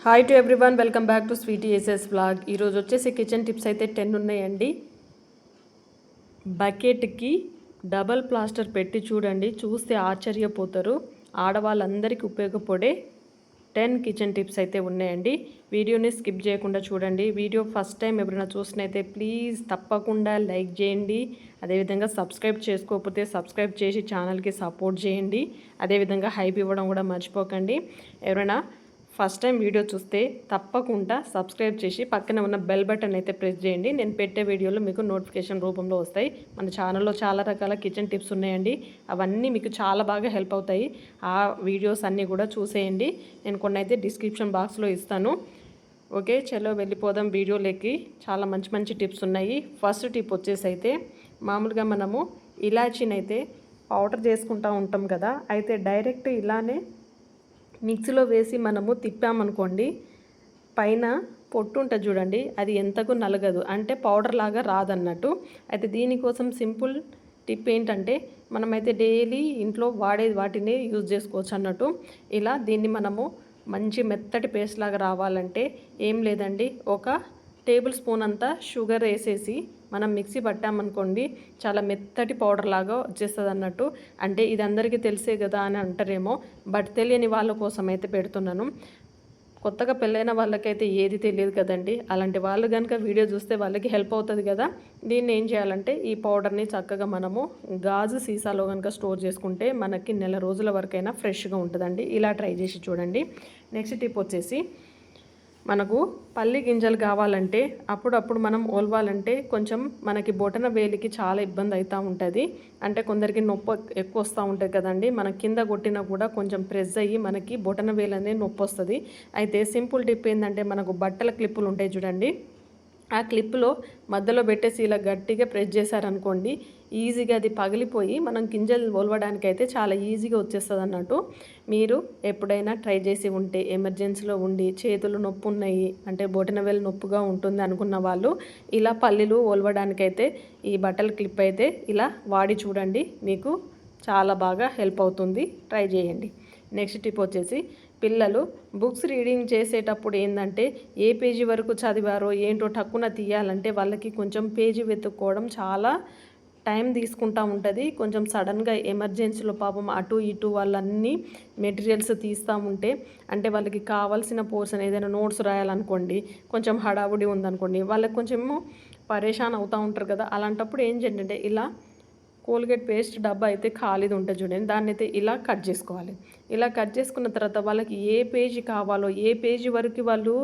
Hi to everyone, welcome back to Sweety SS vlog. ఈరోజు వచ్చేసి kitchen tips అయితే 10 ఉన్నాయండి. బకెట్కి డబల్ ప్లాస్టర్ పెట్టి చూడండి, చూస్తే ఆశ్చర్యపోతారు. ఆడవాళ్ళందరికీ ఉపయోగపడే 10 కిచెన్ టిప్స్ అయితే ఉన్నాయండి. వీడియోని స్కిప్ చేయకుండా చూడండి. వీడియో ఫస్ట్ టైం ఎవరైనా చూసినైతే ప్లీజ్ తప్పకుండా లైక్ చేయండి. అదేవిధంగా సబ్స్క్రైబ్ చేసుకోకపోతే సబ్స్క్రైబ్ చేసి ఛానల్కి సపోర్ట్ చేయండి. అదేవిధంగా హైప్ ఇవ్వడం కూడా మర్చిపోకండి. ఎవరైనా ఫస్ట్ టైం వీడియో చూస్తే తప్పకుండా సబ్స్క్రైబ్ చేసి పక్కన ఉన్న బెల్ బటన్ అయితే ప్రెస్ చేయండి. నేను పెట్టే వీడియోలు మీకు నోటిఫికేషన్ రూపంలో వస్తాయి. మన ఛానల్లో చాలా రకాల కిచెన్ టిప్స్ ఉన్నాయండి. అవన్నీ మీకు చాలా బాగా హెల్ప్ అవుతాయి. ఆ వీడియోస్ అన్నీ కూడా చూసేయండి. నేను కొన్ని అయితే డిస్క్రిప్షన్ బాక్స్లో ఇస్తాను. ఓకే, చలో వెళ్ళిపోదాం వీడియోలోకి. చాలా మంచి మంచి టిప్స్ ఉన్నాయి. ఫస్ట్ టిప్ వచ్చేసి అయితే మామూలుగా మనము ఇలాచీని అయితే పౌడర్ చేసుకుంటూ ఉంటాం కదా. అయితే డైరెక్ట్ ఇలానే మిక్సీలో వేసి మనము తిప్పామనుకోండి, పైన పొట్టు ఉంటుంది చూడండి, అది ఎంతకు నలగదు, అంటే పౌడర్ లాగా రాదన్నట్టు. అయితే దీనికోసం సింపుల్ టిప్ ఏంటంటే మనమైతే డైలీ ఇంట్లో వాడే వాటిని యూజ్ చేసుకోవచ్చు అన్నట్టు. ఇలా దీన్ని మనము మంచి మెత్తటి పేస్ట్ లాగా రావాలంటే ఏం లేదండి, ఒక టేబుల్ స్పూన్ అంతా షుగర్ వేసేసి మనం మిక్సీ పట్టామనుకోండి, చాలా మెత్తటి పౌడర్ లాగా వచ్చేస్తుంది అన్నట్టు. అంటే ఇది అందరికీ తెలిసే కదా అని అంటారేమో, బట్ తెలియని వాళ్ళ కోసం అయితే పెడుతున్నాను. కొత్తగా పెళ్ళైన వాళ్ళకైతే ఏది తెలియదు కదండి. అలాంటి వాళ్ళు కనుక వీడియో చూస్తే వాళ్ళకి హెల్ప్ అవుతుంది కదా. దీన్ని ఏం చేయాలంటే ఈ పౌడర్ని చక్కగా మనము గాజు సీసాలో కనుక స్టోర్ చేసుకుంటే మనకి నెల రోజుల వరకైనా ఫ్రెష్గా ఉంటుందండి. ఇలా ట్రై చేసి చూడండి. నెక్స్ట్ టిప్ వచ్చేసి మనకు పల్లి గింజలు కావాలంటే అప్పుడప్పుడు మనం ఓల్వాలంటే కొంచెం మనకి బొటన వేలికి చాలా ఇబ్బంది అవుతూ ఉంటుంది. అంటే కొందరికి నొప్పి ఎక్కువ వస్తూ ఉంటుంది కదండి. మన కింద కొట్టినా కూడా కొంచెం ప్రెస్ అయ్యి మనకి బొటన వేలు అనేది నొప్పి వస్తుంది. అయితే సింపుల్ టిప్ ఏంటంటే మనకు బట్టల క్లిప్పులు ఉంటాయి చూడండి, ఆ క్లిప్లో మధ్యలో పెట్టేసి ఇలా గట్టిగా ప్రెస్ చేశారనుకోండి, ఈజీగా అది పగిలిపోయి మనం గింజలు ఒలవడానికి అయితే చాలా ఈజీగా వచ్చేస్తుంది అన్నట్టు. మీరు ఎప్పుడైనా ట్రై చేసి ఉంటే, ఎమర్జెన్సీలో ఉండి చేతులు నొప్పి ఉన్నాయి అంటే బొటనవేలు నొప్పిగా ఉంటుంది అనుకున్న వాళ్ళు ఇలా పల్లీలు ఒలవడానికైతే ఈ బట్టల క్లిప్ అయితే ఇలా వాడి చూడండి, మీకు చాలా బాగా హెల్ప్ అవుతుంది. ట్రై చేయండి. నెక్స్ట్ టిప్ వచ్చేసి పిల్లలు బుక్స్ రీడింగ్ చేసేటప్పుడు ఏంటంటే ఏ పేజీ వరకు చదివారో ఏంటో టక్కున తీయాలంటే వాళ్ళకి కొంచెం పేజీ వెతుక్కోవడం చాలా టైం తీసుకుంటూ ఉంటుంది. కొంచెం సడన్గా ఎమర్జెన్సీలో పాపం అటు ఇటు వాళ్ళన్నీ మెటీరియల్స్ తీస్తూ ఉంటే, అంటే వాళ్ళకి కావాల్సిన పోర్షన్ ఏదైనా నోట్స్ రాయాలనుకోండి, కొంచెం హడావుడి ఉందనుకోండి, వాళ్ళకి కొంచెము పరేషాన్ అవుతూ ఉంటారు కదా. అలాంటప్పుడు ఏం చేయండి, ఇలా కోల్గేట్ పేస్ట్ డబ్బా అయితే ఖాళీది ఉంటుంది చూడండి, దాన్ని అయితే ఇలా కట్ చేసుకోవాలి. ఇలా కట్ చేసుకున్న తర్వాత వాళ్ళకి ఏ పేజీ కావాలో, ఏ పేజీ వరకు వాళ్ళు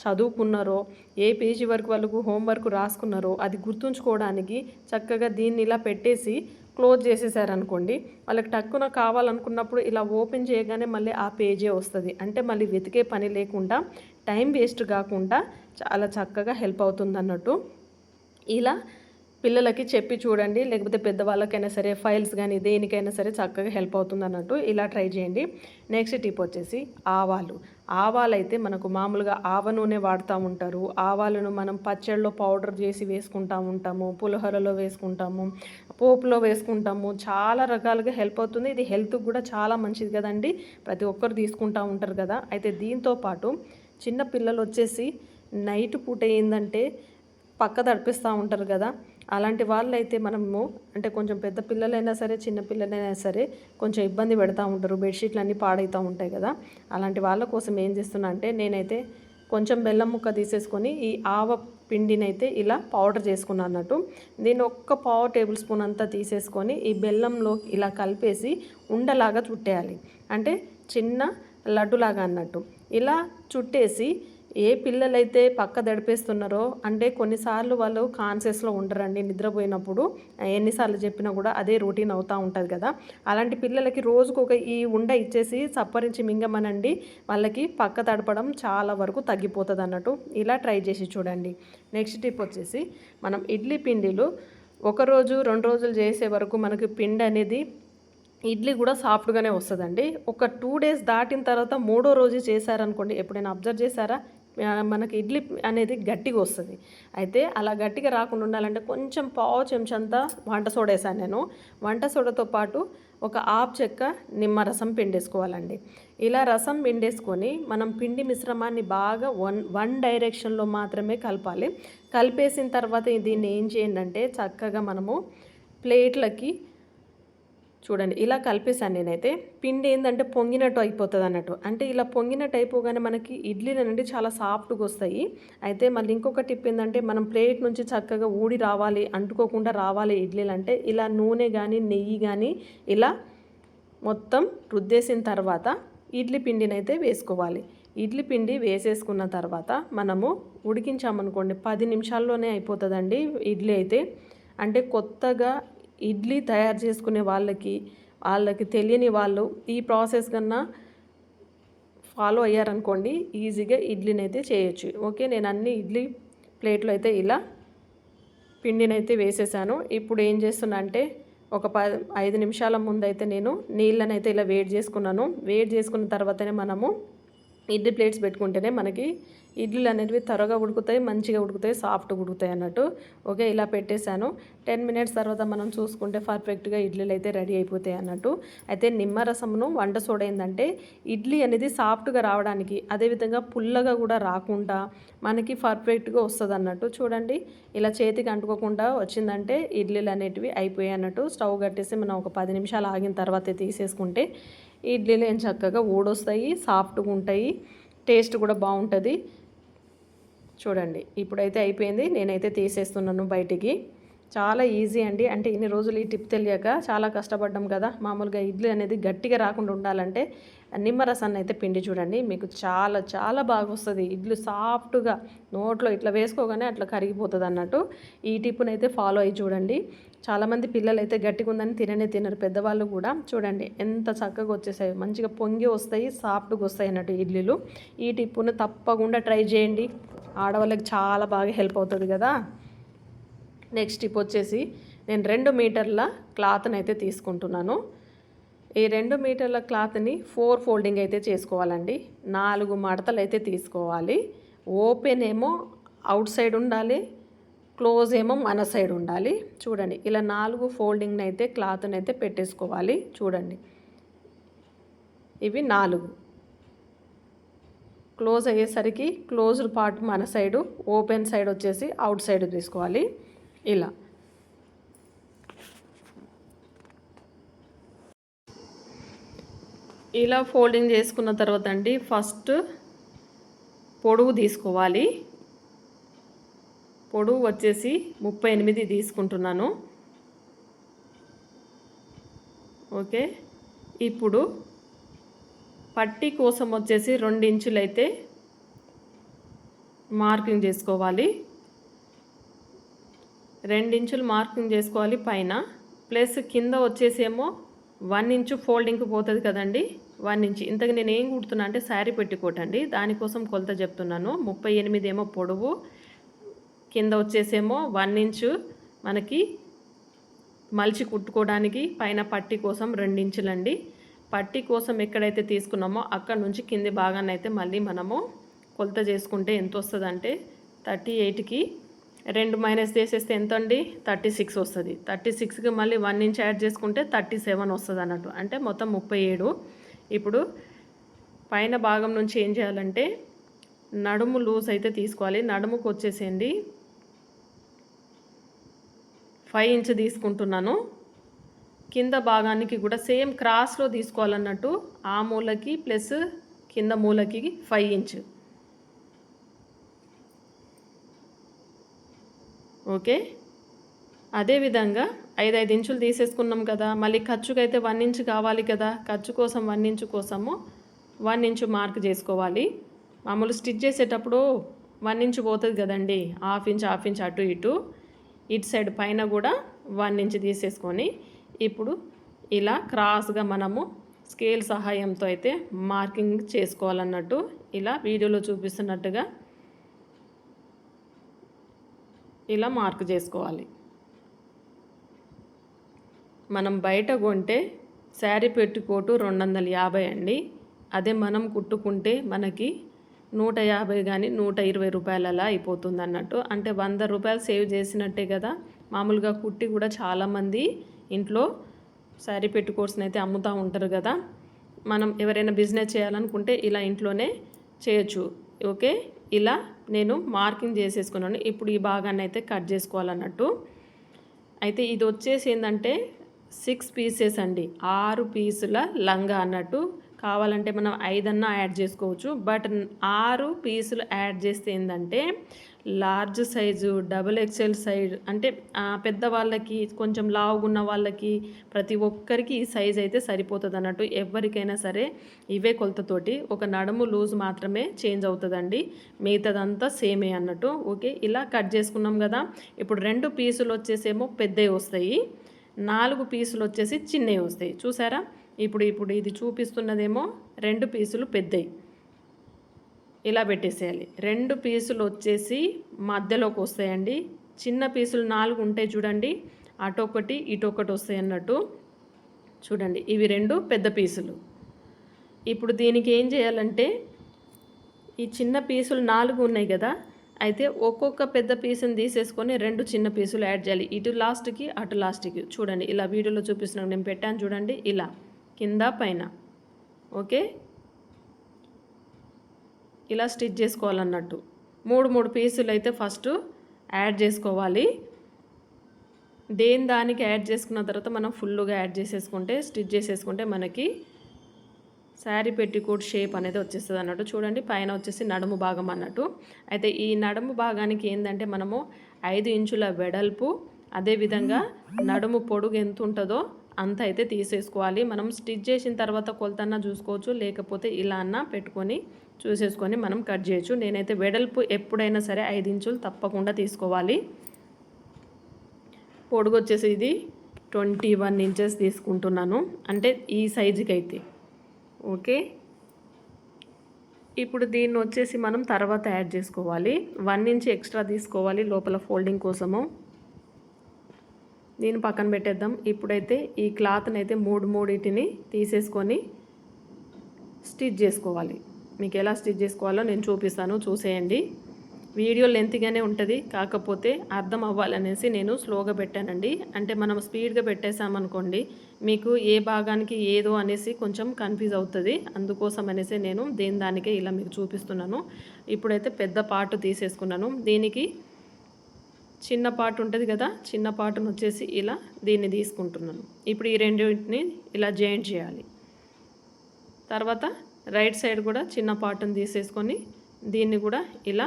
చదువుకున్నారో, ఏ పేజీ వరకు వాళ్ళకు హోంవర్క్ రాసుకున్నారో అది గుర్తుంచుకోవడానికి చక్కగా దీన్ని ఇలా పెట్టేసి క్లోజ్ చేసేసారనుకోండి, వాళ్ళకి టక్కున కావాలనుకున్నప్పుడు ఇలా ఓపెన్ చేయగానే మళ్ళీ ఆ పేజే వస్తుంది. అంటే మళ్ళీ వెతికే పని లేకుండా, టైం వేస్ట్ కాకుండా చాలా చక్కగా హెల్ప్ అవుతుంది అన్నట్టు. ఇలా పిల్లలకి చెప్పి చూడండి, లేకపోతే పెద్దవాళ్ళకైనా సరే ఫైల్స్ కానీ దేనికైనా సరే చక్కగా హెల్ప్ అవుతుంది అన్నట్టు. ఇలా ట్రై చేయండి. నెక్స్ట్ టిప్ వచ్చేసి ఆవాలు అయితే మనకు మామూలుగా ఆవ నూనె వాడుతూ ఉంటారు. ఆవాలను మనం పచ్చళ్ళలో పౌడర్ చేసి వేసుకుంటూ ఉంటాము, పులిహోరలో వేసుకుంటాము, పోపులో వేసుకుంటాము. చాలా రకాలుగా హెల్ప్ అవుతుంది. ఇది హెల్త్కి కూడా చాలా మంచిది కదండి. ప్రతి ఒక్కరు తీసుకుంటూ ఉంటారు కదా. అయితే దీంతోపాటు చిన్న పిల్లలు వచ్చేసి నైట్ పూట ఏంటంటే పక్క తడిపిస్తూ ఉంటారు కదా. అలాంటి వాళ్ళైతే మనము అంటే కొంచెం పెద్ద పిల్లలైనా సరే చిన్న పిల్లలైనా సరే కొంచెం ఇబ్బంది పెడతా ఉంటారు, బెడ్షీట్లు అన్నీ పాడవుతూ ఉంటాయి కదా. అలాంటి వాళ్ళ కోసం ఏం చేస్తున్నా అంటే నేనైతే కొంచెం బెల్లం ముక్క తీసేసుకొని ఈ ఆవ పిండిని అయితే ఇలా పౌడర్ చేసుకున్నాను అన్నట్టు. దీన్ని ఒక్క పావు టేబుల్ స్పూన్ అంతా తీసేసుకొని ఈ బెల్లంలో ఇలా కలిపేసి ఉండలాగా చుట్టేయాలి. అంటే చిన్న లడ్డులాగా అన్నట్టు. ఇలా చుట్టేసి ఏ పిల్లలైతే పక్క దడిపేస్తున్నారో, అంటే కొన్నిసార్లు వాళ్ళు కాన్షియస్లో ఉండరండి, నిద్రపోయినప్పుడు ఎన్నిసార్లు చెప్పినా కూడా అదే రొటీన్ అవుతూ ఉంటుంది కదా. అలాంటి పిల్లలకి రోజుకు ఒక ఈ ఉండ ఇచ్చేసి సప్పరించి మింగమనండి, వాళ్ళకి పక్క తడపడం చాలా వరకు తగ్గిపోతుంది అన్నట్టు. ఇలా ట్రై చేసి చూడండి. నెక్స్ట్ టిప్ వచ్చేసి మనం ఇడ్లీ పిండిలు 1 రోజు 2 రోజులు చేసే వరకు మనకి పిండి అనేది ఇడ్లీ కూడా సాఫ్ట్గానే వస్తుందండి. ఒక 2 డేస్ దాటిన తర్వాత 3వ రోజు చేశారనుకోండి, ఎప్పుడైనా అబ్జర్వ్ చేశారా, మనకి ఇడ్లీ అనేది గట్టిగా వస్తుంది. అయితే అలా గట్టిగా రాకుండా ఉండాలంటే కొంచెం పావు చెంచంతా వంట సోడా వేసాను నేను. వంట సోడాతో పాటు ఒక హాఫ్ చెక్క నిమ్మరసం పిండేసుకోవాలండి. ఇలా రసం పిండేసుకొని మనం పిండి మిశ్రమాన్ని బాగా వన్ డైరెక్షన్లో మాత్రమే కలపాలి. కలిపేసిన తర్వాత దీన్ని ఏం చేయండి అంటే చక్కగా మనము ప్లేట్లకి చూడండి ఇలా కలిపేసాను నేనైతే. పిండి ఏంటంటే పొంగినట్టు అయిపోతుంది అన్నట్టు. అంటే ఇలా పొంగినట్టు అయిపోగానే మనకి ఇడ్లీలు అనేది చాలా సాఫ్ట్గా వస్తాయి. అయితే మళ్ళీ ఇంకొక టిప్ ఏంటంటే మనం ప్లేట్ నుంచి చక్కగా ఊడి రావాలి, అంటుకోకుండా రావాలి ఇడ్లీలు అంటే ఇలా నూనె కానీ నెయ్యి కానీ ఇలా మొత్తం రుద్దేసిన తర్వాత ఇడ్లీ పిండిని అయితే వేసుకోవాలి. ఇడ్లీ పిండి వేసేసుకున్న తర్వాత మనము ఉడికించామనుకోండి 10 నిమిషాల్లోనే అయిపోతుందండి ఇడ్లీ అయితే. అంటే కొత్తగా ఇడ్లీ తయారు చేసుకునే వాళ్ళకి తెలియని వాళ్ళు ఈ ప్రాసెస్ కన్నా ఫాలో అయ్యారనుకోండి ఈజీగా ఇడ్లీని అయితే చేయొచ్చు. ఓకే, నేను అన్ని ఇడ్లీ ప్లేట్లో అయితే ఇలా పిండినైతే వేసేసాను. ఇప్పుడు ఏం చేస్తున్నా అంటే ఒక 5 నిమిషాల ముందైతే నేను నీళ్ళనైతే ఇలా వేడి చేసుకున్నాను. వేడి చేసుకున్న తర్వాతనే మనము ఇడ్లీ ప్లేట్స్ పెట్టుకుంటేనే మనకి ఇడ్లీలు అనేవి త్వరగా ఉడుకుతాయి, మంచిగా ఉడుకుతాయి, సాఫ్ట్గా ఉడుకుతాయి అన్నట్టు. ఓకే, ఇలా పెట్టేశాను. 10 మినిట్స్ తర్వాత మనం చూసుకుంటే పర్ఫెక్ట్గా ఇడ్లీలు అయితే రెడీ అయిపోతాయి అన్నట్టు. అయితే నిమ్మరసమును వంట సోడా ఏంటంటే ఇడ్లీ అనేది సాఫ్ట్గా రావడానికి, అదేవిధంగా పుల్లగా కూడా రాకుండా మనకి పర్ఫెక్ట్గా వస్తుంది అన్నట్టు. చూడండి ఇలా చేతికి అంటుకోకుండా వచ్చిందంటే ఇడ్లీలు అనేటివి అయిపోయాయి అన్నట్టు. స్టవ్ కట్టేసి మనం ఒక 10 నిమిషాలు ఆగిన తర్వాత తీసేసుకుంటే ఇడ్లీలు ఏం చక్కగా ఊడొస్తాయి, సాఫ్ట్గా ఉంటాయి, టేస్ట్ కూడా బాగుంటుంది. చూడండి ఇప్పుడైతే అయిపోయింది. నేనైతే తీసేస్తున్నాను బయటికి. చాలా ఈజీ అండి. అంటే ఇన్ని రోజులు ఈ టిప్ తెలియక చాలా కష్టపడ్డాం కదా. మామూలుగా ఇడ్లీ అనేది గట్టిగా రాకుండా ఉండాలంటే నిమ్మరసాన్ని అయితే పిండి చూడండి, మీకు చాలా చాలా బాగా వస్తుంది. ఇడ్లీ సాఫ్ట్గా నోట్లో ఇట్లా వేసుకోగానే అట్లా కరిగిపోతుంది అన్నట్టు. ఈ టిప్ని అయితే ఫాలో అయ్యి చూడండి. చాలామంది పిల్లలు అయితే గట్టిగా ఉందని తినరు. పెద్దవాళ్ళు కూడా చూడండి ఎంత చక్కగా వచ్చేసాయి, మంచిగా పొంగి వస్తాయి, సాఫ్ట్గా వస్తాయి అన్నట్టు ఇడ్లీలు. ఈ టిప్పును తప్పకుండా ట్రై చేయండి. ఆడవాళ్ళకి చాలా బాగా హెల్ప్ అవుతుంది కదా. నెక్స్ట్ టిప్ వచ్చేసి నేను 2 మీటర్ల క్లాత్ని అయితే తీసుకుంటున్నాను. ఈ 2 మీటర్ల క్లాత్ని 4 ఫోల్డింగ్ అయితే చేసుకోవాలండి. 4 మడతలు అయితే తీసుకోవాలి. ఓపెన్ ఏమో అవుట్ సైడ్ ఉండాలి, క్లోజ్ ఏమో మన సైడ్ ఉండాలి. చూడండి ఇలా 4 ఫోల్డింగ్ని అయితే క్లాత్ని అయితే పెట్టేసుకోవాలి. చూడండి ఇవి 4 క్లోజ్ అయ్యేసరికి క్లోజ్డ్ పార్ట్ మన సైడు, ఓపెన్ సైడ్ వచ్చేసి అవుట్ సైడ్ తీసుకోవాలి. ఇలా ఇలా ఫోల్డింగ్ చేసుకున్న తర్వాత అండి ఫస్ట్ పొడవు తీసుకోవాలి. పొడవు వచ్చేసి 38 తీసుకుంటున్నాను. ఓకే, ఇప్పుడు పట్టీ కోసం వచ్చేసి 2 ఇంచులు అయితే మార్కింగ్ చేసుకోవాలి. 2 ఇంచులు మార్కింగ్ చేసుకోవాలి పైన. ప్లస్ కింద వచ్చేసేమో 1 ఇంచు ఫోల్డింగ్కి పోతుంది కదండి, 1 ఇంచ్. ఇంతకు నేను ఏం కుడుతున్నా అంటే శారీ పెట్టుకోటండి, దానికోసం కొలత చెప్తున్నాను. 38 ఏమో పొడవు, కింద వచ్చేసేమో 1 ఇంచు మనకి మలిచి కుట్టుకోవడానికి, పైన పట్టీ కోసం 2 ఇంచులండి. పట్టీ కోసం ఎక్కడైతే తీసుకున్నామో అక్కడ నుంచి కింది భాగాన్ని అయితే మళ్ళీ మనము కొలత చేసుకుంటే ఎంత వస్తుందంటే 38కి 2 మైనస్ చేసేస్తే ఎంత అండి 36 వస్తుంది. 36కి మళ్ళీ 1 ఇంచ్ యాడ్ చేసుకుంటే 37 వస్తుంది అన్నట్టు, అంటే మొత్తం 37. ఇప్పుడు పైన భాగం నుంచి ఏం చేయాలంటే నడుము లూజ్ అయితే తీసుకోవాలి. నడుముకు వచ్చేసేయండి 5 ఇంచ్ తీసుకుంటున్నాను. కింద భాగానికి కూడా సేమ్ క్రాస్లో తీసుకోవాలన్నట్టు, ఆ మూలకి ప్లస్ కింద మూలకి 5 ఇంచ్. ఓకే, అదేవిధంగా 5 ఇంచులు తీసేసుకున్నాం కదా. మళ్ళీ ఖర్చుకైతే 1 ఇంచ్ కావాలి కదా. ఖర్చు కోసం 1 ఇంచ్ కోసము 1 ఇంచ్ మార్క్ చేసుకోవాలి. మామూలు స్టిచ్ చేసేటప్పుడు 1 ఇంచ్ పోతుంది కదండి, హాఫ్ ఇంచ్ అటు ఇటు సైడ్ పైన కూడా 1 ఇంచ్ తీసేసుకొని ఇప్పుడు ఇలా క్రాస్గా మనము స్కేల్ సహాయంతో అయితే మార్కింగ్ చేసుకోవాలన్నట్టు. ఇలా వీడియోలో చూపిస్తున్నట్టుగా ఇలా మార్క్ చేసుకోవాలి. మనం బయట కొంటే శారీ పెట్టుకోటు 250 అండి. అదే మనం కుట్టుకుంటే మనకి 150 కానీ 120 రూపాయలు అలా అయిపోతుంది అన్నట్టు. అంటే 100 రూపాయలు సేవ్ చేసినట్టే కదా. మామూలుగా కుట్టి కూడా చాలామంది ఇంట్లో శారీ పెట్టుకోట్స్ని అయితే అమ్ముతూ ఉంటారు కదా, మనం ఎవరైనా బిజినెస్ చేయాలనుకుంటే ఇలా ఇంట్లోనే చేయొచ్చు. ఓకే, ఇలా నేను మార్కింగ్ చేసేసుకున్నాను. ఇప్పుడు ఈ భాగాన్ని అయితే కట్ చేసుకోవాలన్నట్టు. అయితే ఇది వచ్చేసి ఏంటంటే 6 పీసెస్ అండి, 6 పీసుల లంగా అన్నట్టు. కావాలంటే మనం 5 అన్నా యాడ్ చేసుకోవచ్చు, బట్ 6 పీసులు యాడ్ చేస్తే ఏంటంటే large size, double XL size అంటే పెద్దవాళ్ళకి, కొంచెం లావుగున్న వాళ్ళకి, ప్రతి ఒక్కరికి ఈ సైజ్ అయితే సరిపోతుంది అన్నట్టు. ఎవరికైనా సరే ఇవే కొలతతోటి, ఒక నడుము లూజ్ మాత్రమే చేంజ్ అవుతుందండి, మిగతాదంతా సేమే అన్నట్టు. ఓకే, ఇలా కట్ చేసుకున్నాం కదా. ఇప్పుడు 2 పీసులు వచ్చేసేమో పెద్దవి వస్తాయి, 4 పీసులు వచ్చేసి చిన్నవి వస్తాయి. చూసారా, ఇప్పుడు ఇది చూపిస్తున్నదేమో 2 పీసులు పెద్దవి. ఇలా పెట్టేసేయాలి. 2 పీసులు వచ్చేసి మధ్యలోకి వస్తాయండి. చిన్న పీసులు 4 ఉంటాయి చూడండి, అటొకటి ఇటొకటి వస్తాయి అన్నట్టు. చూడండి, ఇవి 2 పెద్ద పీసులు. ఇప్పుడు దీనికి ఏం చేయాలంటే, ఈ చిన్న పీసులు 4 ఉన్నాయి కదా, అయితే ఒక్కొక్క పెద్ద పీసుని తీసేసుకొని 2 చిన్న పీసులు యాడ్ చేయాలి, ఇటు లాస్ట్కి అటు లాస్ట్కి. చూడండి, ఇలా వీడియోలో చూపిస్తున్నాను, నేను పెట్టాను చూడండి, ఇలా కింద పైన. ఓకే, ఇలా స్టిచ్ చేసుకోవాలన్నట్టు. 3 పీసులు అయితే ఫస్ట్ యాడ్ చేసుకోవాలి. దానికి యాడ్ చేసుకున్న తర్వాత మనం ఫుల్గా యాడ్ చేసేసుకుంటే, స్టిచ్ చేసేసుకుంటే మనకి శారీ పెట్టికోట్ షేప్ అనేది వచ్చేస్తుంది అన్నట్టు. చూడండి, పైన వచ్చేసి నడుము భాగం అన్నట్టు. అయితే ఈ నడుము భాగానికి ఏంటంటే మనము 5 ఇంచుల వెడల్పు, అదేవిధంగా నడుము పొడుగు ఎంత ఉంటుందో అంత అయితే తీసేసుకోవాలి. మనం స్టిచ్ చేసిన తర్వాత కొలతన్నా చూసుకోవచ్చు, లేకపోతే ఇలా అన్నా పెట్టుకొని చూసేసుకొని మనం కట్ చేయొచ్చు. నేనైతే వెడల్పు ఎప్పుడైనా సరే 5 ఇంచులు తప్పకుండా తీసుకోవాలి. పొడుగు వచ్చేసి ఇది 21 ఇంచెస్ తీసుకుంటున్నాను, అంటే ఈ సైజుకి అయితే. ఓకే, ఇప్పుడు దీన్ని వచ్చేసి మనం తర్వాత యాడ్ చేసుకోవాలి. 1 ఇంచ్ ఎక్స్ట్రా తీసుకోవాలి లోపల ఫోల్డింగ్ కోసము. దీన్ని పక్కన పెట్టేద్దాం. ఇప్పుడైతే ఈ క్లాత్ని అయితే 3 తీసేసుకొని స్టిచ్ చేసుకోవాలి. మీకు ఎలా స్టిచ్ చేసుకోవాలో నేను చూపిస్తాను, చూసేయండి. వీడియో లెంత్గానే ఉంటుంది, కాకపోతే అర్థం అవ్వాలనేసి నేను స్లోగా పెట్టానండి. అంటే మనం స్పీడ్గా పెట్టేసామనుకోండి, మీకు ఏ భాగానికి ఏదో అనేసి కొంచెం కన్ఫ్యూజ్ అవుతుంది. అందుకోసం అనేసి నేను దానికే ఇలా మీకు చూపిస్తున్నాను. ఇప్పుడైతే పెద్ద పార్ట్ తీసేసుకున్నాను. దీనికి చిన్న పార్ట్ ఉంటుంది కదా, చిన్న పార్ట్ను వచ్చేసి ఇలా దీన్ని తీసుకుంటున్నాను. ఇప్పుడు ఈ రెండింటిని ఇలా జాయింట్ చేయాలి. తర్వాత రైట్ సైడ్ కూడా చిన్న పార్ట్ని తీసేసుకొని దీన్ని కూడా ఇలా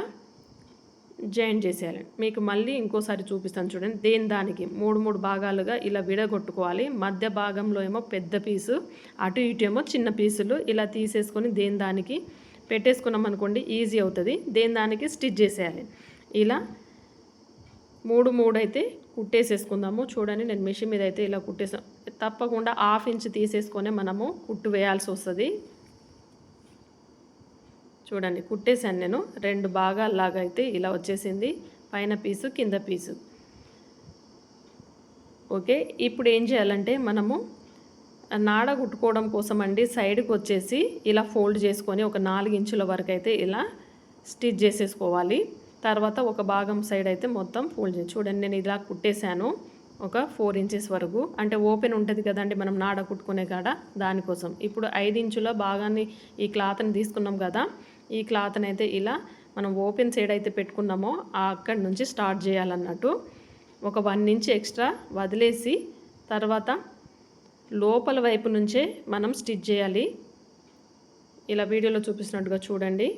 జాయింట్ చేసేయాలి. మీకు మళ్ళీ ఇంకోసారి చూపిస్తాను చూడండి. దానికి 3 భాగాలుగా ఇలా విడగొట్టుకోవాలి. మధ్య భాగంలో ఏమో పెద్ద పీసు, అటు ఇటు ఏమో చిన్న పీసులు ఇలా తీసేసుకొని దానికి పెట్టేసుకున్నాం అనుకోండి, ఈజీ అవుతుంది. దానికి స్టిచ్ చేసేయాలి. ఇలా 3 అయితే కుట్టేసేసుకుందాము. చూడండి, నేను మిషన్ మీద అయితే ఇలా కుట్టేసాను. తప్పకుండా 1/2 ఇంచ్ తీసేసుకొని మనము కుట్టు వేయాల్సి వస్తుంది. చూడండి, కుట్టేసాను నేను. 2 భాగాల్లాగా అయితే ఇలా వచ్చేసింది, పైన పీసు కింద పీసు. ఓకే, ఇప్పుడు ఏం చేయాలంటే మనము నాడ కుట్టుకోవడం కోసం అండి సైడ్కి వచ్చేసి ఇలా ఫోల్డ్ చేసుకొని ఒక 4 ఇంచుల వరకు అయితే ఇలా స్టిచ్ చేసేసుకోవాలి. తర్వాత ఒక భాగం సైడ్ అయితే మొత్తం ఫోల్డ్ చేసి, చూడండి నేను ఇలా కుట్టేశాను ఒక 4 ఇంచెస్ వరకు. అంటే ఓపెన్ ఉంటుంది కదండి మనం నాడ కుట్టుకునే కాడ, దానికోసం. ఇప్పుడు 5 ఇంచుల భాగాన్ని ఈ క్లాత్ని తీసుకున్నాం కదా, ఈ క్లాత్ని అయితే ఇలా మనం ఓపెన్ సైడ్ అయితే పెట్టుకున్నామో అక్కడి నుంచి స్టార్ట్ చేయాలన్నట్టు. ఒక 1 ఇంచ్ ఎక్స్ట్రా వదిలేసి తర్వాత లోపల వైపు నుంచే మనం స్టిచ్ చేయాలి. ఇలా వీడియోలో చూపిస్తున్నట్టుగా చూడండి.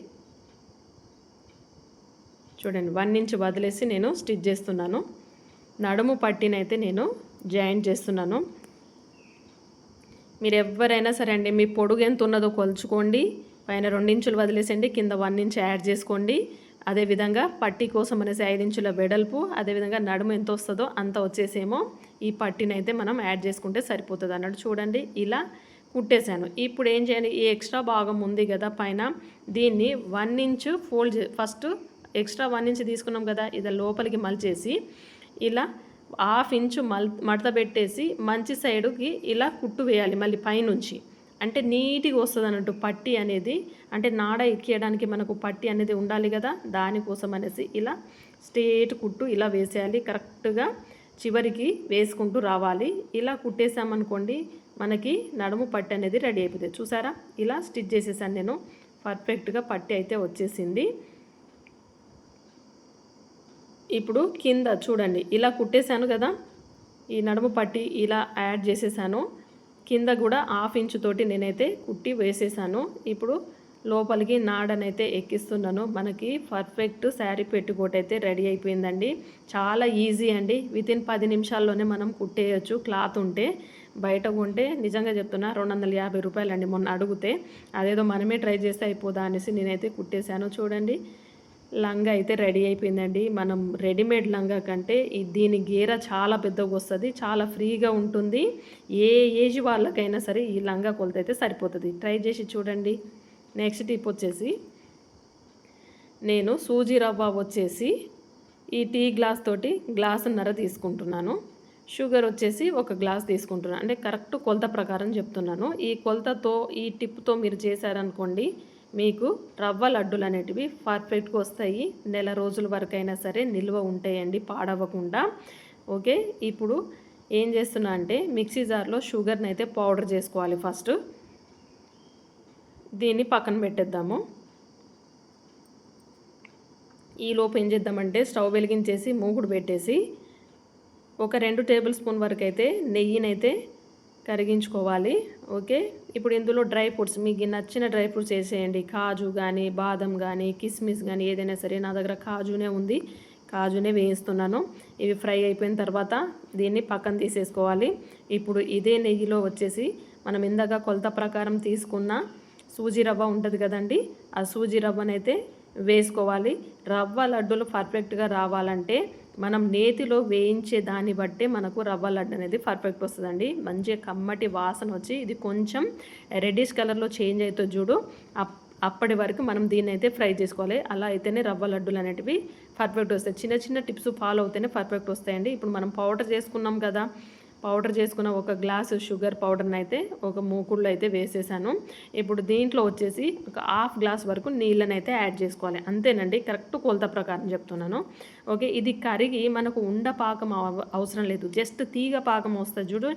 1 ఇంచ్ వదిలేసి నేను స్టిచ్ చేస్తున్నాను. నడుము పట్టినైతే నేను జాయింట్ చేస్తున్నాను. మీరు ఎవరైనా సరే అండి, మీ పొడుగు ఎంత ఉన్నదో కొలుచుకోండి. పైన 2 ఇంచులు వదిలేసండి, కింద 1 ఇంచ్ యాడ్ చేసుకోండి. అదేవిధంగా పట్టీ కోసం అనేసి 5 ఇంచుల వెడల్పు, అదేవిధంగా నడుము ఎంత వస్తుందో అంత వచ్చేసేమో ఈ పట్టీనైతే మనం యాడ్ చేసుకుంటే సరిపోతుంది అన్నట్టు. చూడండి, ఇలా కుట్టేశాను. ఇప్పుడు ఏం చేయాలి, ఈ ఎక్స్ట్రా భాగం ఉంది కదా పైన, దీన్ని 1 inch fold first extra 1 inch తీసుకున్నాం కదా, ఇది లోపలికి మలిచేసి ఇలా 1/2 ఇంచు మడత పెట్టేసి మంచి సైడుకి ఇలా కుట్టు వేయాలి మళ్ళీ పైనుంచి. అంటే నీట్గా వస్తుంది అన్నట్టు పట్టీ అనేది. అంటే నాడ ఎక్కియడానికి మనకు పట్టీ అనేది ఉండాలి కదా, దానికోసం అనేసి ఇలా స్ట్రేట్ కుట్టు ఇలా వేసేయాలి. కరెక్ట్గా చివరికి వేసుకుంటూ రావాలి. ఇలా కుట్టేసామనుకోండి మనకి నడుము పట్టి అనేది రెడీ అయిపోతుంది. చూసారా, ఇలా స్టిచ్ చేసేసాను నేను. పర్ఫెక్ట్గా పట్టి అయితే వచ్చేసింది. ఇప్పుడు కింద చూడండి, ఇలా కుట్టేశాను కదా, ఈ నడుము పట్టి ఇలా యాడ్ చేసేసాను. కింద కూడా 1/2 ఇంచు తోటి నేనైతే కుట్టి వేసేసాను. ఇప్పుడు లోపలికి నాడనైతే ఎక్కిస్తున్నాను. మనకి పర్ఫెక్ట్ శారీ పెట్టుకోట్ అయితే రెడీ అయిపోయిందండి. చాలా ఈజీ అండి. వితిన్ 10 నిమిషాల్లోనే మనం కుట్టేయచ్చు. క్లాత్ ఉంటే బయట కొంటే నిజంగా చెప్తున్నా 250 రూపాయలండి. మొన్న అడిగితే అదేదో మనమే ట్రై చేస్తే అయిపోదా అనేసి నేనైతే కుట్టేశాను. చూడండి, లంగా అయితే రెడీ అయిపోయిందండి. మనం రెడీమేడ్ లంగా కంటే దీని గేర చాలా పెద్దగా వస్తుంది, చాలా ఫ్రీగా ఉంటుంది. ఏ ఏజ్ వాళ్ళకైనా సరే ఈ లంగా కొలత అయితే సరిపోతుంది. ట్రై చేసి చూడండి. నెక్స్ట్ టిప్ వచ్చేసి, నేను సూజీ రవ్వ వచ్చేసి ఈ టీ గ్లాస్ తోటి గ్లాసున్నర తీసుకుంటున్నాను. షుగర్ వచ్చేసి 1 గ్లాస్ తీసుకుంటున్నాను. అంటే కరెక్ట్ కొలత ప్రకారం చెప్తున్నాను. ఈ కొలతతో ఈ టిప్తో మీరు చేశారనుకోండి మీకు రవ్వ లడ్డులు అనేటివి పర్ఫెక్ట్గా వస్తాయి. నెల రోజుల వరకైనా సరే నిల్వ ఉంటాయండి, పాడవకుండా. ఓకే, ఇప్పుడు ఏం చేస్తున్నా అంటే మిక్సీ జార్లో షుగర్ని అయితే పౌడర్ చేసుకోవాలి. ఫస్ట్ దీన్ని పక్కన పెట్టేద్దాము. ఈలోపు ఏం చేద్దామంటే స్టవ్ వెలిగించేసి మూకుడు పెట్టేసి ఒక 2 టేబుల్ స్పూన్ వరకు అయితే నెయ్యినైతే కరిగించుకోవాలి. ఓకే, ఇప్పుడు ఇందులో డ్రై ఫ్రూట్స్ మీకు నచ్చిన డ్రై ఫ్రూట్స్ వేసేయండి. కాజు కానీ, బాదం కానీ, కిస్మిస్ కానీ ఏదైనా సరే. నా దగ్గర కాజునే ఉంది, కాజునే వేయిస్తున్నాను. ఇవి ఫ్రై అయిపోయిన తర్వాత దీన్ని పక్కన తీసేసుకోవాలి. ఇప్పుడు ఇదే నెయ్యిలో వచ్చేసి మనం ఇందాక కొలత ప్రకారం తీసుకున్న సూజీ రవ్వ ఉంటుంది కదండి, ఆ సూజీ రవ్వనైతే వేసుకోవాలి. రవ్వ లడ్డూలు పర్ఫెక్ట్గా రావాలంటే మనం నేతిలో వేయించే దాన్ని బట్టే మనకు రవ్వ లడ్డు అనేది పర్ఫెక్ట్ వస్తుందండి. మంచిగా కమ్మటి వాసన వచ్చి ఇది కొంచెం రెడ్డిష్ కలర్లో చేంజ్ అవుతుంది చూడు, అప్పటి వరకు మనం దీన్ని అయితే ఫ్రై చేసుకోవాలి. అలా అయితేనే రవ్వ లడ్డూలు అనేటివి పర్ఫెక్ట్ వస్తాయి. చిన్న చిన్న టిప్స్ ఫాలో అవుతేనే పర్ఫెక్ట్ వస్తాయండి. ఇప్పుడు మనం పౌడర్ చేసుకున్నాం కదా, పౌడర్ చేసుకున్న 1 గ్లాసు షుగర్ పౌడర్ని అయితే ఒక మూకుడులో అయితే వేసేసాను. ఇప్పుడు దీంట్లో వచ్చేసి ఒక 1/2 గ్లాస్ వరకు నీళ్ళని అయితే యాడ్ చేసుకోవాలి. అంతేనండి, కరెక్ట్ కొలత ప్రకారం చెప్తున్నాను. ఓకే, ఇది కరిగి మనకు ఉండ పాకం అవసరం లేదు, జస్ట్ తీగ పాకం వస్తుంది చూడు,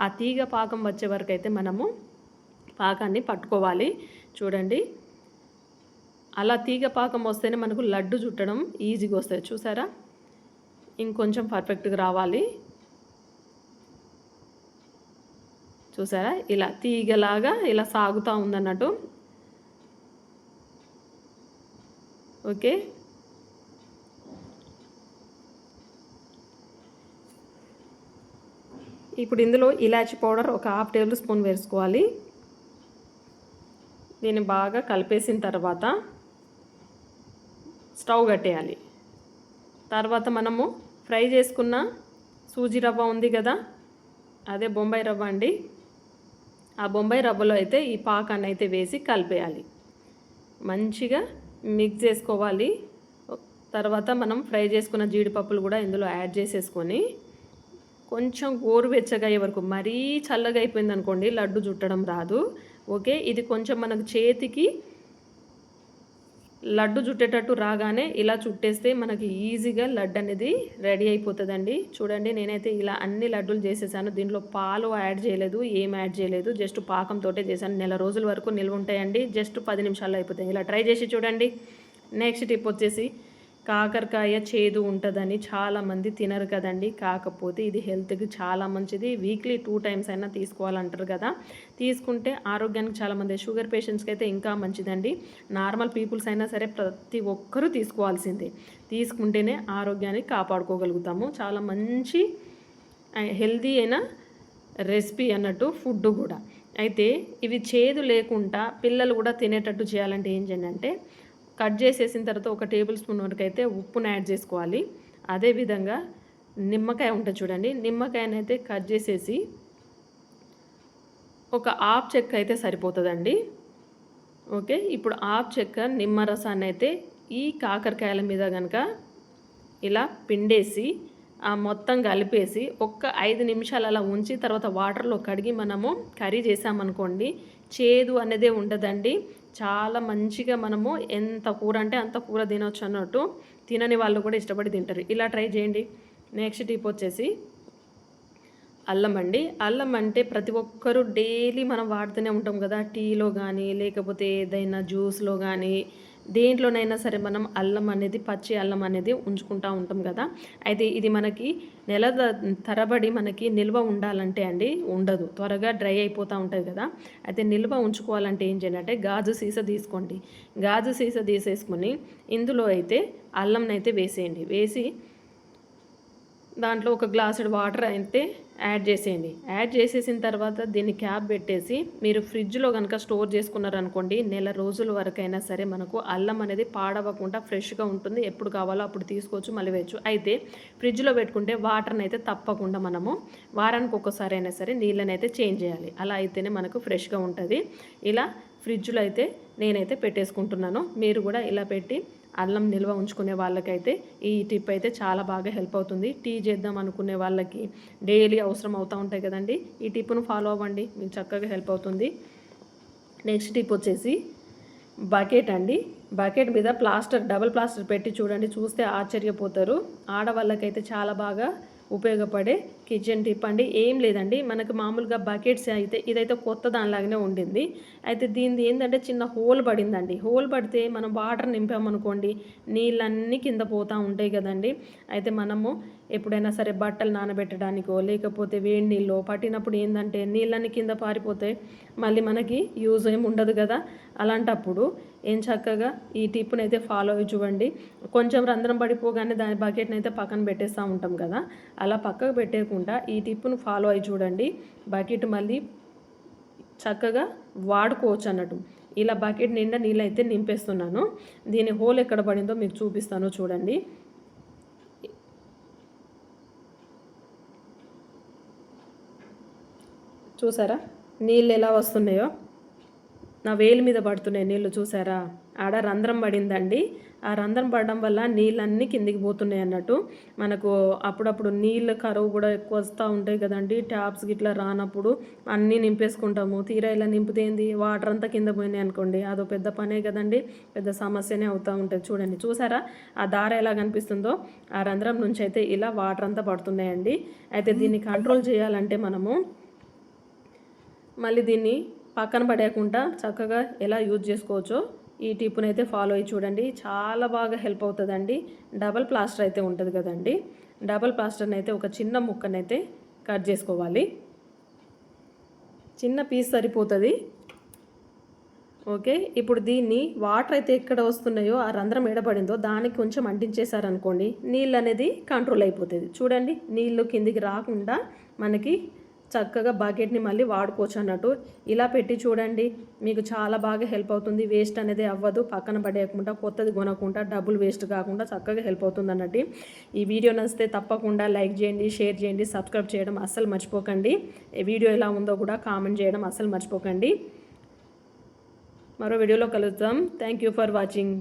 ఆ తీగ పాకం వచ్చే వరకు అయితే మనము పాకాన్ని పట్టుకోవాలి. చూడండి, అలా తీగ పాకం వస్తేనే మనకు లడ్డు చుట్టడం ఈజీగా వస్తుంది. చూసారా, ఇంకొంచెం పర్ఫెక్ట్గా రావాలి. చూసారా, ఇలా తీగలాగా ఇలా సాగుతూ ఉందన్నట్టు. ఓకే, ఇప్పుడు ఇందులో ఇలాచీ పౌడర్ ఒక 1/2 టేబుల్ స్పూన్ వేసుకోవాలి. దీన్ని బాగా కలిపేసిన తర్వాత స్టవ్ కట్టేయాలి. తర్వాత మనము ఫ్రై చేసుకున్న సూజీ రవ్వ ఉంది కదా, అదే బొంబాయి రవ్వ అండి, ఆ బొంబాయి రవ్వలో అయితే ఈ పాకాన్ని అయితే వేసి కలిపేయాలి. మంచిగా మిక్స్ చేసుకోవాలి. తర్వాత మనం ఫ్రై చేసుకున్న జీడిపప్పులు కూడా ఇందులో యాడ్ చేసేసుకొని కొంచెం గోరువెచ్చగా అయ్యే వరకు, మరీ చల్లగా అయిపోయింది అనుకోండి లడ్డు చుట్టడం రాదు. ఓకే, ఇది కొంచెం మనకు చేతికి లడ్డు చుట్టేటట్టు రాగానే ఇలా చుట్టేస్తే మనకి ఈజీగా లడ్డు అనేది రెడీ అయిపోతుందండి. చూడండి, నేనైతే ఇలా అన్ని లడ్డూలు చేసేసాను. దీంట్లో పాలు యాడ్ చేయలేదు, ఏం యాడ్ చేయలేదు, జస్ట్ పాకంతో చేశాను. నెల రోజుల వరకు నిల్వ ఉంటాయండి. జస్ట్ 10 నిమిషాల్లో అయిపోతాయి. ఇలా ట్రై చేసి చూడండి. నెక్స్ట్ టిప్ వచ్చేసి, కాకరకాయ చేదు ఉంటుందని చాలామంది తినరు కదండి. కాకపోతే ఇది హెల్త్కి చాలా మంచిది. వీక్లీ 2 టైమ్స్ అయినా తీసుకోవాలంటారు కదా, తీసుకుంటే ఆరోగ్యానికి చాలామంది, షుగర్ పేషెంట్స్కి అయితే ఇంకా మంచిదండి. నార్మల్ పీపుల్స్ అయినా సరే ప్రతి ఒక్కరూ తీసుకోవాల్సిందే. తీసుకుంటేనే ఆరోగ్యాన్ని కాపాడుకోగలుగుతాము. చాలా మంచి హెల్తీ అయిన రెసిపీ అన్నట్టు ఫుడ్ కూడా. అయితే ఇవి చేదు లేకుండా పిల్లలు కూడా తినేటట్టు చేయాలంటే ఏం చేయండి అంటే, కట్ చేసేసిన తర్వాత 1 టేబుల్ స్పూన్ వరకు అయితే ఉప్పును యాడ్ చేసుకోవాలి. అదేవిధంగా నిమ్మకాయ ఉంటుంది చూడండి, నిమ్మకాయనైతే కట్ చేసేసి ఒక 1/2 చెక్క అయితే సరిపోతుందండి. ఓకే, ఇప్పుడు 1/2 చెక్క నిమ్మరసాన్ని అయితే ఈ కాకరకాయల మీద కనుక ఇలా పిండేసి మొత్తం కలిపేసి 5 నిమిషాలు అలా ఉంచి తర్వాత వాటర్లో కడిగి మనము కర్రీ చేసామనుకోండి, చేదు అనేదే ఉండదండి. చాలా మంచిగా మనము ఎంత కూర అంటే అంత కూర తినొచ్చు అన్నట్టు. తినని వాళ్ళు కూడా ఇష్టపడి తింటారు. ఇలా ట్రై చేయండి. నెక్స్ట్ టిప్ వచ్చేసి అల్లం అండి. అల్లం అంటే ప్రతి ఒక్కరూ డైలీ మనం వాడుతూనే ఉంటాం కదా, టీలో కానీ లేకపోతే ఏదైనా జ్యూస్లో కానీ దేంట్లోనైనా సరే మనం అల్లం అనేది, పచ్చి అల్లం అనేది ఉంచుకుంటూ ఉంటాం కదా. అయితే ఇది మనకి నెల తరబడి మనకి నిల్వ ఉండాలంటే అండి ఉండదు, త్వరగా డ్రై అయిపోతూ ఉంటుంది కదా. అయితే నిల్వ ఉంచుకోవాలంటే ఏం చేయాలంటే గాజు సీసా తీసుకోండి. గాజు సీసా తీసేసుకొని ఇందులో అయితే అల్లంనైతే వేసేయండి. వేసి దాంట్లో ఒక గ్లాసుడు వాటర్ అయితే యాడ్ చేసేయండి. యాడ్ చేసేసిన తర్వాత దీన్ని క్యాప్ పెట్టేసి మీరు ఫ్రిడ్జ్లో కనుక స్టోర్ చేసుకున్నారనుకోండి, నెల రోజుల వరకైనా సరే మనకు అల్లం అనేది పాడవకుండా ఫ్రెష్గా ఉంటుంది. ఎప్పుడు కావాలో అప్పుడు తీసుకోవచ్చు, మళ్ళీ వేయచ్చు. అయితే ఫ్రిడ్జ్లో పెట్టుకుంటే వాటర్ని అయితే తప్పకుండా మనము వారానికి ఒక్కసారి అయినా సరే నీళ్ళని అయితే చేంజ్ చేయాలి. అలా అయితేనే మనకు ఫ్రెష్గా ఉంటుంది. ఇలా ఫ్రిడ్జ్లో అయితే నేనైతే పెట్టేసుకుంటున్నాను. మీరు కూడా ఇలా పెట్టి అల్లం నిల్వ ఉంచుకునే వాళ్ళకైతే ఈ టిప్ అయితే చాలా బాగా హెల్ప్ అవుతుంది. టీ చేద్దాం అనుకునే వాళ్ళకి డైలీ అవసరం అవుతూ ఉంటాయి కదండి, ఈ టిప్ను ఫాలో అవ్వండి, మీకు చక్కగా హెల్ప్ అవుతుంది. నెక్స్ట్ టిప్ వచ్చేసి బకెట్ అండి. బకెట్ మీద డబుల్ ప్లాస్టర్ పెట్టి చూడండి, చూస్తే ఆశ్చర్యపోతారు. ఆడవాళ్ళకైతే చాలా బాగా ఉపయోగపడే కిచెన్ టిప్ అండి. ఏం లేదండి, మనకు మామూలుగా బకెట్స్ అయితే ఇదైతే కొత్త దానిలాగానే ఉండింది. అయితే దీనిది ఏంటంటే చిన్న హోల్ పడిందండి. హోల్ పడితే మనం వాటర్ నింపామనుకోండి నీళ్ళన్నీ కింద పోతూ ఉంటాయి కదండి. అయితే మనము ఎప్పుడైనా సరే బట్టలు నానబెట్టడానికో లేకపోతే వేడి నీళ్ళు పట్టినప్పుడు ఏంటంటే నీళ్ళన్నీ కింద పారిపోతాయి, మళ్ళీ మనకి యూజ్ ఏమి ఉండదు కదా. అలాంటప్పుడు ఏం చక్కగా ఈ టిప్ని అయితే ఫాలో అయ్యి చూడండి. కొంచెం రంధ్రం పడిపోగానే దాని బకెట్ని అయితే పక్కన పెట్టేస్తూ ఉంటాం కదా, అలా పక్కకు పెట్టేయకుండా ఈ టిప్ను ఫాలో అయ్యి చూడండి. బకెట్ మళ్ళీ చక్కగా వాడుకోవచ్చు అన్నట్టు. ఇలా బకెట్ నిండా నీళ్ళు అయితే నింపేస్తున్నాను. దీని హోల్ ఎక్కడ పడిందో మీకు చూపిస్తాను చూడండి. చూసారా నీళ్ళు ఎలా వస్తున్నాయో, నా వేలు మీద పడుతున్నాయి నీళ్ళు, చూసారా? ఆడ రంధ్రం పడిందండి. ఆ రంధ్రం పడడం వల్ల నీళ్ళన్నీ కిందికి పోతున్నాయి అన్నట్టు. మనకు అప్పుడప్పుడు నీళ్ళ కరువు కూడా ఎక్కువ వస్తూ ఉంటాయి కదండి, ట్యాప్స్ గిట్లా రానప్పుడు అన్నీ నింపేసుకుంటాము. తీరా ఇలా నింపుతేంది వాటర్ అంతా కింద పోయినాయి అనుకోండి, అదో పెద్ద పనే కదండి, పెద్ద సమస్యనే అవుతూ ఉంటుంది. చూడండి, చూసారా ఆ దార ఎలా కనిపిస్తుందో? ఆ రంధ్రం నుంచి అయితే ఇలా వాటర్ అంతా పడుతున్నాయండి. అయితే దీన్ని కంట్రోల్ చేయాలంటే మనము మళ్ళీ దీన్ని పక్కన పడేయకుండా చక్కగా ఎలా యూజ్ చేసుకోవచ్చో ఈ టిప్ని అయితే ఫాలో అయ్యి చూడండి. చాలా బాగా హెల్ప్ అవుతుందండి. డబల్ ప్లాస్టర్ అయితే ఉంటుంది కదండి, డబల్ ప్లాస్టర్ని అయితే ఒక చిన్న ముక్కనైతే కట్ చేసుకోవాలి. చిన్న పీస్ సరిపోతుంది. ఓకే, ఇప్పుడు దీన్ని వాటర్ అయితే ఎక్కడ వస్తున్నాయో ఆ రంధ్రం ఎడబడిందో దానికి కొంచెం అంటించేశారనుకోండి, నీళ్ళు అనేది కంట్రోల్ అయిపోతుంది. చూడండి, నీళ్ళు కిందికి రాకుండా మనకి చక్కగా బకెట్ని మళ్ళీ వాడుకోవచ్చు అన్నట్టు. ఇలా పెట్టి చూడండి, మీకు చాలా బాగా హెల్ప్ అవుతుంది. వేస్ట్ అనేది అవ్వదు, పక్కన పడేయకుండా కొత్తది కొనకుండా డబ్బులు వేస్ట్ కాకుండా చక్కగా హెల్ప్ అవుతుంది అన్నట్టు. ఈ వీడియో నచ్చితే తప్పకుండా లైక్ చేయండి, షేర్ చేయండి, సబ్స్క్రైబ్ చేయడం అస్సలు మర్చిపోకండి. ఈ వీడియో ఎలా ఉందో కూడా కామెంట్ చేయడం అస్సలు మర్చిపోకండి. మరో వీడియోలో కలుద్దాం. Thank you for watching.